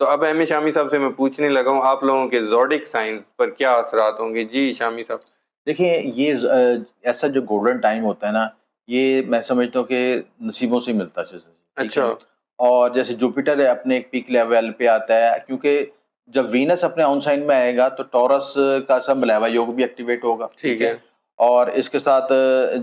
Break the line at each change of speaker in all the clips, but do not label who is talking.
تو اب احمد شامی صاحب سے میں پوچھنے لگا ہوں آپ لوگوں کے زوڈک سائنس پر کیا اثرات ہوں گے. جی شامی صاحب.
دیکھیں یہ ایسا جو گولڈن ٹائم ہوتا ہے نا، یہ میں سمجھتا ہوں کہ نصیبوں سے ملتا ہے. ٹھیک ہے.
اچھا.
اور جیسے جوپیٹر ہے اپنے ایک پیک لیول پہ آتا ہے، کیونکہ جب وینس اپنے آن سائن میں آئے گا تو ٹورس کا سب ملاوا یوگ بھی ایکٹیویٹ ہوگا.
ٹھیک ہے.
اور اس کے ساتھ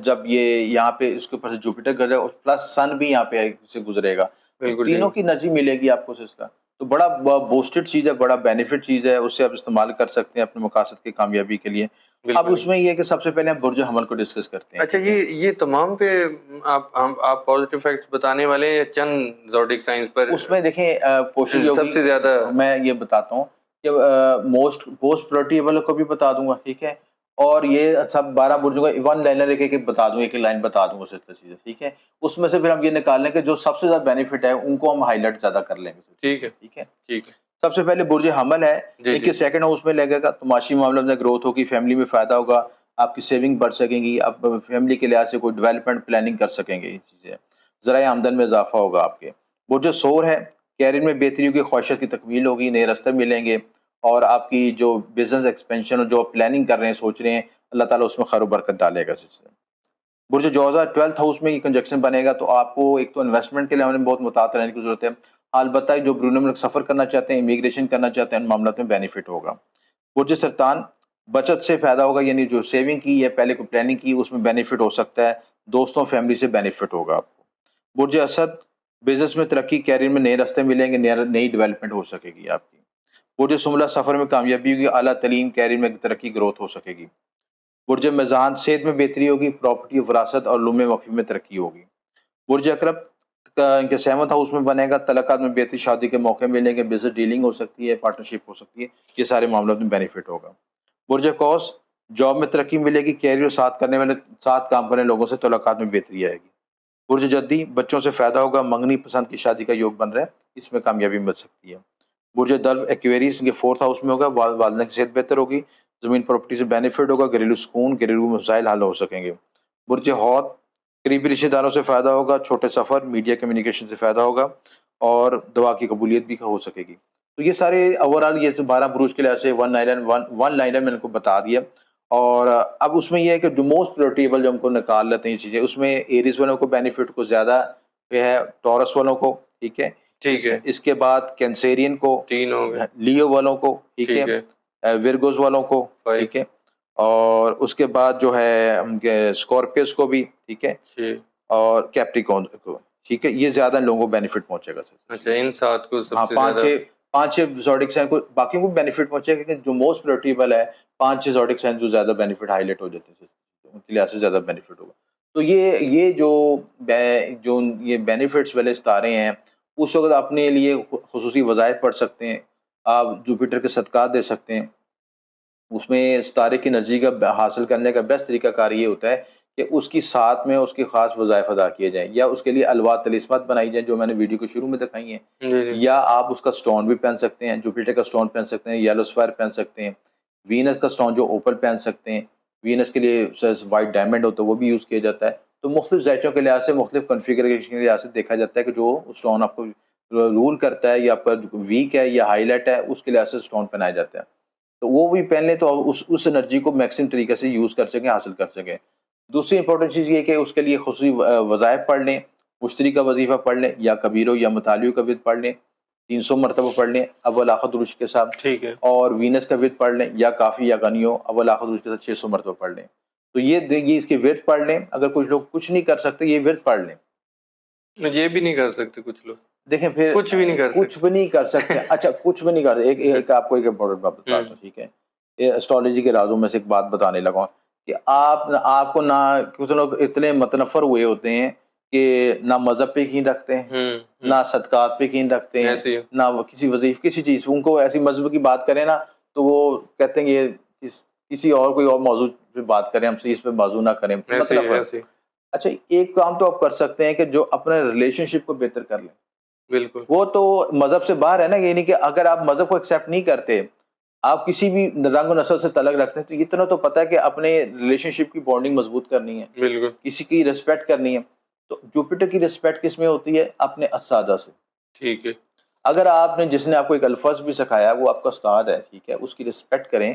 جب یہ یہاں پہ اس کے اوپر سے جوپیٹر گزرے گا پلس سن بھی یہاں پہ سے گزرے گا، تو
بالکل
تینوں کی انرجی ملے گی آپ کو اس کا. تو بڑا بوسٹڈ چیز ہے، بڑا بینیفٹ چیز ہے، اس سے آپ استعمال کر سکتے ہیں اپنے مقاصد کی کامیابی کے لیے. اب اس میں یہ ہے کہ سب سے پہلے ہم برج حمل کو ڈسکس کرتے ہیں.
اچھا یہ تمام پہ آپ پازیٹیو فیکٹس بتانے والے ہیں یا چند زوڈک سائنس پر؟
اس میں دیکھیں کوشش
سب سے زیادہ
میں یہ بتاتا ہوں کہ موسٹ پروٹیبل کو بھی بتا دوں گا. ٹھیک ہے. اور یہ سب 12 برجوں کا ون لائنر ایک بتا دوں، ایک لائن بتا دوں اس چیزیں. ٹھیک ہے. اس میں سے پھر ہم یہ نکال لیں کہ جو سب سے زیادہ بینیفٹ ہے ان کو ہم ہائی لائٹ زیادہ کر لیں گے.
ٹھیک ہے.
ٹھیک ہے.
ٹھیک ہے.
سب سے پہلے برج حمل ہے، کہ سیکنڈ ہاؤس میں لگے گا تو معاشی معاملات میں گروتھ ہوگی، فیملی میں فائدہ ہوگا، آپ کی سیونگ بڑھ سکیں گی، آپ فیملی کے لحاظ سے کوئی ڈیولپمنٹ پلاننگ کر سکیں گے. یہ چیزیں ذرائع آمدن میں اضافہ ہوگا آپ کے. برج سور ہے، کیریئر میں بہتری ہوگی، خواہشات کی تکمیل ہوگی، نئے راستے ملیں گے، اور آپ کی جو بزنس ایکسپینشن اور جو پلاننگ کر رہے ہیں سوچ رہے ہیں اللہ تعالیٰ اس میں خیر و برکت ڈالے گا. برج جوزا 12th ہاؤس میں یہ کنجکشن بنے گا تو آپ کو ایک تو انویسٹمنٹ کے لیے ہمیں بہت محتاط رہنے کی ضرورت ہے. البتہ جو بیرون ملک سفر کرنا چاہتے ہیں، امیگریشن کرنا چاہتے ہیں، ان معاملات میں بینیفٹ ہوگا. برج سرطان بچت سے فائدہ ہوگا، یعنی جو سیونگ کی ہے پہلے کو پلاننگ کی اس میں بینیفٹ ہو سکتا ہے، دوستوں فیملی سے بینیفٹ ہوگا آپ کو. برج اسد بزنس میں ترقی، کیریئر میں نئے راستے ملیں گے، نئی ڈیولپمنٹ ہو سکے گی آپ کی. برج سملہ سفر میں کامیابی ہوگی، اعلیٰ تعلیم کیریئر میں ترقی گروتھ ہو سکے گی. برج میزان صحت میں بہتری ہوگی، پراپرٹی وراثت اور علوم وقف میں ترقی ہوگی. برج اکرب ان کے 7th ہاؤس میں بنے گا، تعلقات میں بہتری، شادی کے موقع ملیں گے، بزنس ڈیلنگ ہو سکتی ہے، پارٹنرشپ ہو سکتی ہے، یہ سارے معاملات میں بینیفٹ ہوگا. برج قوس جاب میں ترقی ملے گی، کیریئر ساتھ کام کرنے لوگوں سے تعلقات میں بہتری آئے گی. برج جدی بچوں سے فائدہ ہوگا، منگنی پسند کی شادی کا یوگ بن رہا ہے، اس میں کامیابی مل سکتی ہے. برج دلو ایکویریس ان کے 4th ہاؤس میں ہوگا، والدین کی صحت بہتر ہوگی، زمین پراپرٹی سے بینیفٹ ہوگا، گھریلو سکون، گھریلو مسائل حل ہو سکیں گے. برج حوت قریبی رشتہ داروں سے فائدہ ہوگا، چھوٹے سفر، میڈیا کمیونیکیشن سے فائدہ ہوگا، اور دعا کی قبولیت بھی ہو سکے گی. تو یہ سارے اوور آل یہ 12 بروج کے لحاظ سے ون لائنر میں ان کو بتا دیا. اور اب اس میں یہ ہے کہ جو موسٹ پروٹیبل جو ہم کو نکال لیتے ہیں یہ چیزیں، اس میں ایریز والوں کو بینیفٹ کو زیادہ ہے، ٹورس والوں کو. ٹھیک ہے.
ٹھیک ہے.
اس کے بعد کینسیرین کو،
3 ہو گئے،
لیو والوں کو، ٹھیک ہے، ورگوز والوں کو، ٹھیک ہے، اور اس کے بعد جو ہے اسکارپیوس کو بھی، ٹھیک ہے، اور کیپریکون کو. ٹھیک ہے. یہ زیادہ لوگوں کو بینیفٹ پہنچے گا.
اچھا ان 7 کو سب سے
زیادہ 5-6 زوڈک سائن کو، باقیوں کو بینیفٹ پہنچے گا، کہ جو موسٹ پروٹیبل ہے 5-6 زوڈک سائن جو زیادہ بینیفٹ ہائی لائٹ ہو جاتے ہیں ان کے لحاظ سے زیادہ بینیفٹ ہوگا. تو یہ جو یہ بینیفٹس والے ستارے ہیں، اس وقت اپنے لیے خصوصی وظائف پڑھ سکتے ہیں، آپ جوپیٹر کے صدقات دے سکتے ہیں. اس میں ستارے کی انرجی کا حاصل کرنے کا بیسٹ طریقہ کار یہ ہوتا ہے کہ اس کی ساتھ میں اس کی خاص وظائف ادا کیے جائیں، یا اس کے لیے الوا طلسمات بنائی جائیں جو میں نے ویڈیو کے شروع میں دکھائی ہیں، یا آپ اس کا سٹون بھی پہن سکتے ہیں، جوپیٹر کا سٹون پہن سکتے ہیں، یلو سفائر پہن سکتے ہیں، وینس کا سٹون جو اوپل پہن سکتے ہیں، وینس کے لیے وائٹ ڈائمنڈ ہوتا ہے وہ بھی یوز کیا جاتا ہے. تو مختلف ذائچوں کے لحاظ سے، مختلف کنفیگریشن کے لحاظ سے دیکھا جاتا ہے کہ جو سٹون آپ کو رول کرتا ہے یا آپ کا ویک ہے یا ہائی لائٹ ہے اس کے لحاظ سے سٹون پہنایا جاتا ہے. تو وہ بھی پہن لیں تو اس انرجی کو میکسیمم طریقے سے یوز کر سکیں، حاصل کر سکیں. دوسری امپورٹنٹ چیز یہ کہ اس کے لیے خصوصی وظائف پڑھ لیں، مشتری کا وظیفہ پڑھ لیں، یا کبیروں یا مطالعوں کا ورد پڑھ لیں، 300 مرتبہ پڑھ لیں اول آخر درود کے ساتھ.
ٹھیک ہے. اور
وینس کا ورد پڑھ لیں، یا کافی یا غنیوں اول آخر درود کے ساتھ 600 مرتبہ پڑھ لیں. تو یہ اس کے ورد پڑھ لیں. اگر کچھ لوگ کچھ نہیں کر سکتے یہ ورد پڑھ لیں.
یہ بھی نہیں کر سکتے کچھ لوگ،
دیکھیں پھر
کچھ بھی نہیں کر سکتے.
اچھا کچھ بھی نہیں کر سکتے. ایک آپ کو ایک امپورٹنٹ بات بتاتا ہوں. ٹھیک ہے. ایسٹرالوجی کے رازوں میں سے ایک بات بتانے لگا کہ آپ کو نہ کچھ لوگ اتنے متنفر ہوئے ہوتے ہیں کہ نہ مذہب پہ یقین رکھتے ہیں، نہ صدقات پہ یقین رکھتے ہیں، نہ کسی وظیفے کسی چیز ان کو ایسی مذہب کی بات کریں نا تو وہ کہتے ہیں یہ کسی اور کوئی اور موضوع پہ بات کریں، ہم سے اس پہ موضوع نہ کریں. اچھا ایک کام تو آپ کر سکتے ہیں کہ جو اپنے ریلیشن شپ کو بہتر کر لیں.
بالکل.
وہ تو مذہب سے باہر ہے نا. یعنی کہ اگر آپ مذہب کو ایکسیپٹ نہیں کرتے، آپ کسی بھی رنگ و نسل سے تعلق رکھتے ہیں، تو اتنا تو پتہ ہے کہ اپنے ریلیشن شپ کی بانڈنگ مضبوط کرنی ہے.
بالکل.
کسی کی ریسپیکٹ کرنی ہے. تو جوپیٹر کی ریسپیکٹ کس میں ہوتی ہے؟ اپنے اساتذہ سے.
ٹھیک ہے.
اگر آپ نے جس نے آپ کو ایک الفاظ بھی سکھایا وہ آپ کا استاد ہے، ٹھیک ہے، اس کی رسپیکٹ کریں،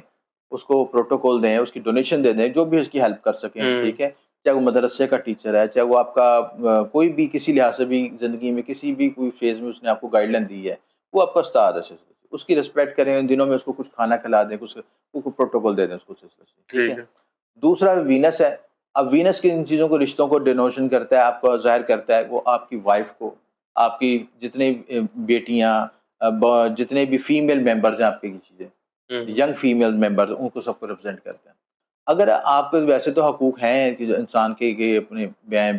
اس کو پروٹوکول دیں، اس کی ڈونیشن دے دیں، جو بھی اس کی ہیلپ کر سکیں، ٹھیک ہے، چاہے وہ مدرسے کا ٹیچر ہے، چاہے وہ آپ کا کوئی بھی کسی لحاظ سے بھی زندگی میں کسی بھی کوئی فیز میں اس نے آپ کو گائیڈ لائن دی ہے، وہ آپ کا استاد ہے، اس کی رسپیکٹ کریں، ان دنوں میں اس کو کچھ کھانا کھلا دیں، کچھ پروٹوکول دے دیں اس کو سلسلے سے، ٹھیک ہے۔
ٹھیک ہے.
دوسرا وینس ہے، اب وینس کی ان چیزوں کو رشتوں کو ڈینوشن کرتا ہے، آپ کو ظاہر کرتا ہے، وہ آپ کی وائف کو، آپ کی جتنی بیٹیاں، جتنے بھی فیمیل ممبرز ہیں آپ کی چیزیں، ینگ فیمیل ممبرز، ان کو سب کو ریپرزینٹ کرتے ہیں۔ اگر آپ کے ویسے تو حقوق ہیں کہ جو انسان کے کہ اپنے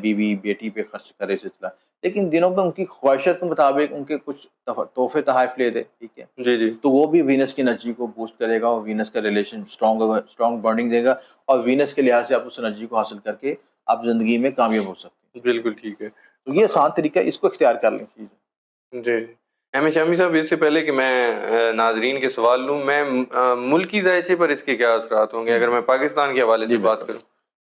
بیوی بیٹی پہ خرچ کرے سلسلہ، لیکن دنوں میں ان کی خواہشات کے مطابق ان کے کچھ تحفے تحائف لے دے، ٹھیک ہے،
جی جی
تو وہ بھی وینس کی انرجی کو بوسٹ کرے گا، اور وینس کا ریلیشن اسٹرانگ بانڈنگ دے گا، اور وینس کے لحاظ سے آپ اس انرجی کو حاصل کر کے آپ زندگی میں کامیاب ہو سکتے ہیں۔
بالکل ٹھیک ہے.
تو یہ آسان طریقہ ہے، اس کو اختیار کر لیں چیز۔
جی احمد شامی صاحب، اس سے پہلے کہ میں ناظرین کے سوال لوں، میں ملکی ذائچے پر اس کے کیا اثرات ہوں گے اگر میں پاکستان کے حوالے سے بات کروں؟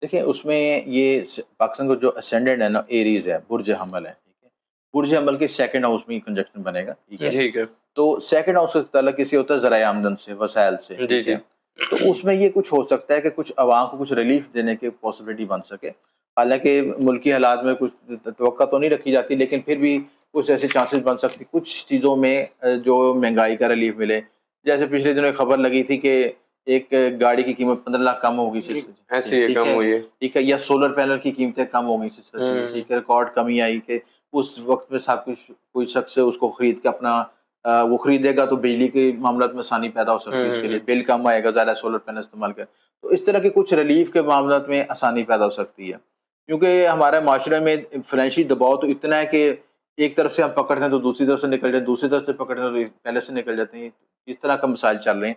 دیکھیں اس میں یہ پاکستان کو جو اسینڈنٹ ہے نا، ایریز ہے، برج حمل ہے، ٹھیک ہے، برج حمل کے سیکنڈ ہاؤس میں کنجکشن بنے گا، ٹھیک ہے،
ٹھیک ہے.
تو سیکنڈ ہاؤس کا تعلق کسی ہوتا ہے ذرائع آمدن سے، وسائل سے،
جی
ٹھیک
جی
ہے، تو اس میں یہ کچھ ہو سکتا ہے کہ کچھ عوام کو کچھ ریلیف دینے کی پاسبلٹی بن سکے، حالانکہ ملکی حالات میں کچھ توقع تو نہیں رکھی جاتی، لیکن پھر بھی کچھ ایسے چانسز بن سکتی کچھ چیزوں میں جو مہنگائی کا ریلیف ملے، جیسے پچھلے دنوں خبر لگی تھی کہ ایک گاڑی کی قیمت 15 لاکھ کم ہوگی،
ایسی ہے،
ٹھیک
کم
ہے،
ہوئی ہے.
ٹھیک ہے، یا سولر پینل کی قیمتیں کم ہو گئی، ٹھیک ہے، ریکارڈ کمی آئی کہ اس وقت میں سب کچھ کوئی شخص اس کو خرید کے اپنا وہ خریدے گا تو بجلی کے معاملات میں آسانی پیدا ہو سکتی ہے، اس کے لیے بل کم آئے گا زیادہ سولر پینل استعمال کر، تو اس طرح کے کچھ ریلیف کے معاملات میں آسانی پیدا ہو سکتی ہے، کیونکہ ہمارے معاشرے میں فائنینشلی دباؤ تو اتنا ہے کہ ایک طرف سے ہم پکڑتے ہیں تو دوسری طرف سے نکل جاتے ہیں، دوسری طرف سے پکڑتے ہیں تو پہلے سے نکل جاتے ہیں، اس طرح کا مسائل چل رہے ہیں،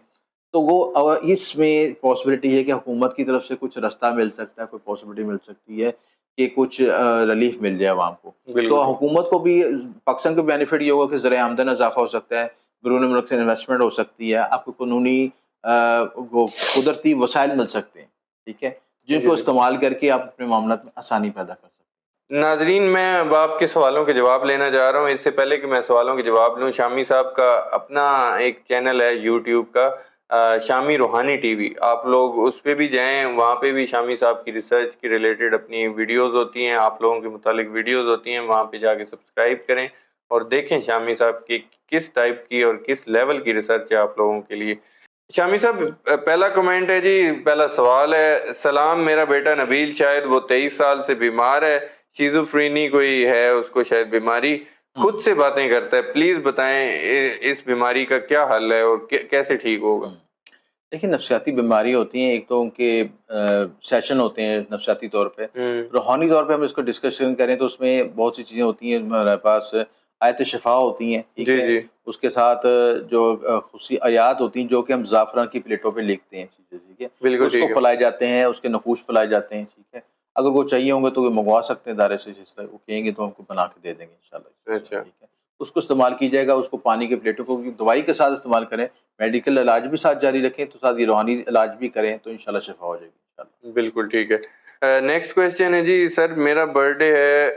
تو وہ اس میں پاسبلٹی ہے کہ حکومت کی طرف سے کچھ راستہ مل سکتا ہے، کوئی پاسبلٹی مل سکتی ہے کہ کچھ ریلیف مل جائے عوام کو، تو حکومت کو بھی پاکستان کو بینیفٹ یہ ہوگا کہ ذرائع آمدن اضافہ ہو سکتا ہے، بیرون ملک سے انویسٹمنٹ ہو سکتی ہے، آپ کو قانونی قدرتی وسائل مل سکتے ہیں، ٹھیک ہے، جن کو استعمال کر کے آپ اپنے معاملات میں آسانی پیدا کر سکتے ہیں۔
ناظرین، میں اب آپ کے سوالوں کے جواب لینا جا رہا ہوں. اس سے پہلے کہ میں سوالوں کے جواب لوں، شامی صاحب کا اپنا ایک چینل ہے یوٹیوب کا، شامی روحانی ٹی وی، آپ لوگ اس پہ بھی جائیں، وہاں پہ بھی شامی صاحب کی ریسرچ کی ریلیٹڈ اپنی ویڈیوز ہوتی ہیں، آپ لوگوں کے متعلق ویڈیوز ہوتی ہیں، وہاں پہ جا کے سبسکرائب کریں اور دیکھیں شامی صاحب کی کس ٹائپ کی اور کس لیول کی ریسرچ ہے آپ لوگوں کے لیے. شامی صاحب، پہلا کمنٹ ہے جی، پہلا سوال ہے: سلام، میرا بیٹا نبیل، شاید وہ 23 سال سے بیمار ہے، شیزوفرینی کوئی ہے اس کو شاید بیماری، خود سے باتیں کرتا ہے، پلیز بتائیں اس بیماری کا کیا حل ہے اور کیسے ٹھیک ہوگا؟
دیکھیں نفسیاتی بیماری ہوتی ہیں، ایک تو ان کے سیشن ہوتے ہیں نفسیاتی طور پہ، روحانی طور پہ ہم اس کو ڈسکشن کریں تو اس میں بہت سی چیزیں ہوتی ہیں، ہمارے پاس آیت شفا ہوتی ہیں، ٹھیک
جی
ہے،
جی
اس کے ساتھ جو خصوصی آیات ہوتی ہیں جو کہ ہم زعفران کی پلیٹوں پہ لکھتے ہیں چیزیں، ٹھیک ہے،
بالکل
اس کو
ٹھیک ہے.
پلائے جاتے ہیں، اس کے نقوش پلائے جاتے ہیں، ٹھیک ہے، اگر وہ چاہیے ہوں گے تو وہ منگوا سکتے ہیں ادارے سے، وہ کہیں گے تو ہم کو بنا کے دے دیں گے انشاءاللہ،
اچھا،
ٹھیک ہے، اس کو استعمال کیجیے گا، اس کو پانی کے پلیٹوں کو دوائی کے ساتھ استعمال کریں، میڈیکل علاج بھی ساتھ جاری رکھیں تو ساتھ یہ روحانی علاج بھی کریں تو انشاءاللہ شفا ہو جائے گی انشاءاللہ۔
بالکل ٹھیک ہے. نیکسٹ کویسچن ہے جی: سر، میرا برتھ ڈے ہے،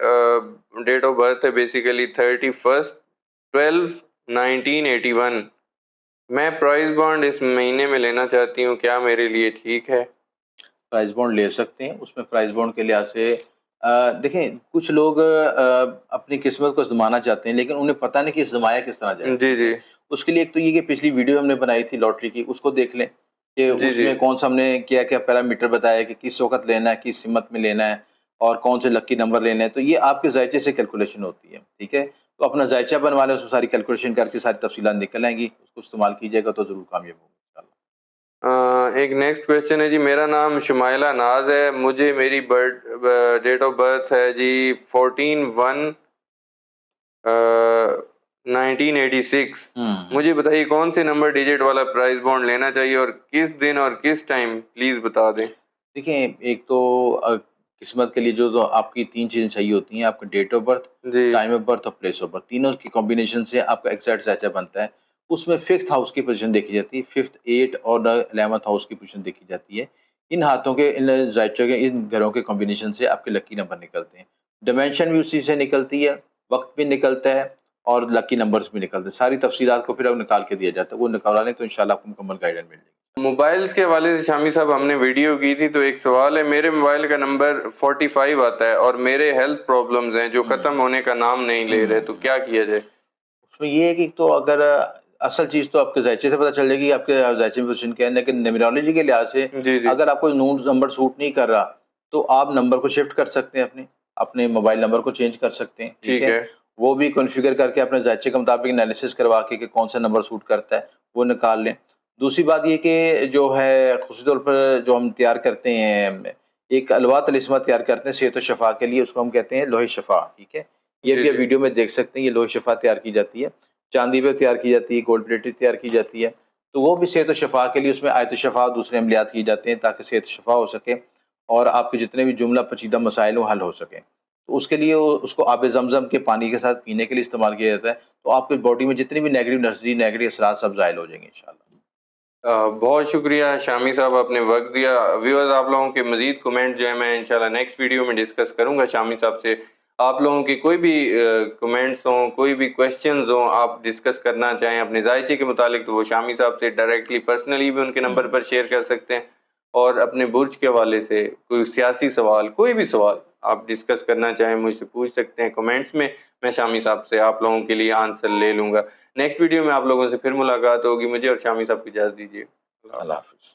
ڈیٹ آف برتھ ہے بیسیکلی 31/12/1981، میں پرائز بانڈ اس مہینے میں لینا چاہتی ہوں، کیا میرے لیے ٹھیک ہے؟
پرائز بانڈ لے سکتے ہیں، اس میں پرائز بانڈ کے لحاظ سے دیکھیں کچھ لوگ اپنی قسمت کو آزمانا چاہتے ہیں لیکن انہیں پتہ نہیں کہ آزمایا کس طرح جائے،
جی
ٹھیک ہے،
جی
اس کے لیے ایک تو یہ کہ پچھلی ویڈیو ہم نے بنائی تھی لاٹری کی، اس کو دیکھ لیں کہ
جی
اس
جی
میں کون سا ہم نے کیا کیا پیرامیٹر بتایا کہ کس وقت لینا ہے، کس سمت میں لینا ہے اور کون سے لکی نمبر لینے ہیں، تو یہ آپ کے ذائچے سے کیلکولیشن ہوتی ہے، ٹھیک ہے، تو اپنا ذائچہ بنوا لیں، اس میں ساری کیلکولیشن کر کے ساری تفصیلات نکل آئیں گی، اس کو استعمال کیجیے گا تو ضرور کامیاب ہوگا انشاءاللہ۔
ایک نیکسٹ کویسچن ہے جی: میرا نام شمائلہ ناز ہے، مجھے میری ڈیٹ آف برتھ ہے جی 14/1/1986، مجھے بتائیے کون سے نمبر ڈیجٹ والا پرائز بانڈ لینا چاہیے اور کس دن اور کس ٹائم، پلیز بتا دیں.
دیکھیں ایک تو قسمت کے لیے جو آپ کی تین چیزیں چاہیے ہوتی ہیں، آپ کا ڈیٹ آف برتھ،
جی
ٹائم آف برتھ اور پلیس آف برتھ، تینوں کی کمبینیشن سے آپ کا ایگزیکٹ ذائچہ بنتا ہے، اس میں 5th ہاؤس کی پوزیشن دیکھی جاتی ہے، 5th 8 اور 11th ہاؤس کی پوزیشن دیکھی جاتی ہے، ان ہاتھوں کے ان ذائچوں کے ان گھروں کے کمبینیشن سے آپ کے لکی نمبر نکلتے ہیں، ڈائمینشن بھی اسی سے نکلتی ہے، وقت بھی نکلتا ہے اور لکی نمبرز بھی نکلتے ہیں. ساری تفصیلات کو پھر اب نکال کے دیا جاتا ہے, وہ نکالوا لیں تو انشاءاللہ آپ کو مکمل گائیڈنس مل جائے گی.
موبائلز کے حوالے سے شامی صاحب ہم نے ویڈیو کی تھی, تو ایک سوال ہے, میرے موبائل کا نمبر 45 آتا ہے اور میرے ہیلتھ پرابلمز ہیں جو ختم ہونے کا نام نہیں لے رہے, تو کیا کیا جائے؟
اس میں یہ ہے کہ تو اگر اصل چیز تو آپ کے ذائچے سے پتہ چل جائے گی آپ کے ذائچے میں پوزیشن کیا ہے, لیکن نیمرولوجی کے لحاظ سے
جی جی
اگر آپ کو نمبر سوٹ نہیں کر رہا تو آپ نمبر کو شفٹ کر سکتے ہیں, اپنے موبائل نمبر کو چینج کر سکتے ہیں.
ٹھیک ہے,
وہ بھی کنفیگر کر کے اپنے ذائچے کے مطابق انالیسس کروا کے کہ کون سا نمبر سوٹ کرتا ہے وہ نکال لیں. دوسری بات یہ کہ جو ہے خصوصی طور پر جو ہم تیار کرتے ہیں ایک الوا طلسمہ تیار کرتے ہیں صحت و شفا کے لیے, اس کو ہم کہتے ہیں لوہے شفا. ٹھیک ہے, یہ
جی
بھی
جی.
ویڈیو میں دیکھ سکتے ہیں. یہ لوہے شفا تیار کی جاتی ہے, چاندی پہ تیار کی جاتی ہے, گولڈ پلیٹڈ تیار کی جاتی ہے. تو وہ بھی صحت و شفا کے لیے اس میں آیت شفا دوسرے عملیات کی جاتے ہیں تاکہ صحت و شفا ہو سکے اور آپ کے جتنے بھی جملہ پیچیدہ مسائل حل ہو سکیں. تو اس کے لیے اس کو آب زمزم کے پانی کے ساتھ پینے کے لیے استعمال کیا جاتا ہے. تو آپ کی باڈی میں جتنی بھی نیگیٹو انرجی نیگیٹو اثرات سب زائل ہو جائیں گے انشاءاللہ.
بہت شکریہ شامی صاحب, آپ نے وقت دیا. ویورز, آپ لوگوں کے مزید کمنٹ جو ہے میں انشاءاللہ نیکسٹ ویڈیو میں ڈسکس کروں گا شامی صاحب سے. آپ لوگوں کی کوئی بھی کمنٹس ہوں, کوئی بھی کویشچنز ہوں, آپ ڈسکس کرنا چاہیں اپنے ذائچے کے متعلق, تو وہ شامی صاحب سے ڈائریکٹلی پرسنلی بھی ان کے نمبر پر شیئر کر سکتے ہیں. اور اپنے برج کے حوالے سے کوئی سیاسی سوال, کوئی بھی سوال آپ ڈسکس کرنا چاہیں مجھ سے پوچھ سکتے ہیں کمنٹس میں. میں شامی صاحب سے آپ لوگوں کے لیے آنسر لے لوں گا. نیکسٹ ویڈیو میں آپ لوگوں سے پھر ملاقات ہوگی. مجھے اور شامی صاحب کی اجازت دیجیے.
اللہ حافظ.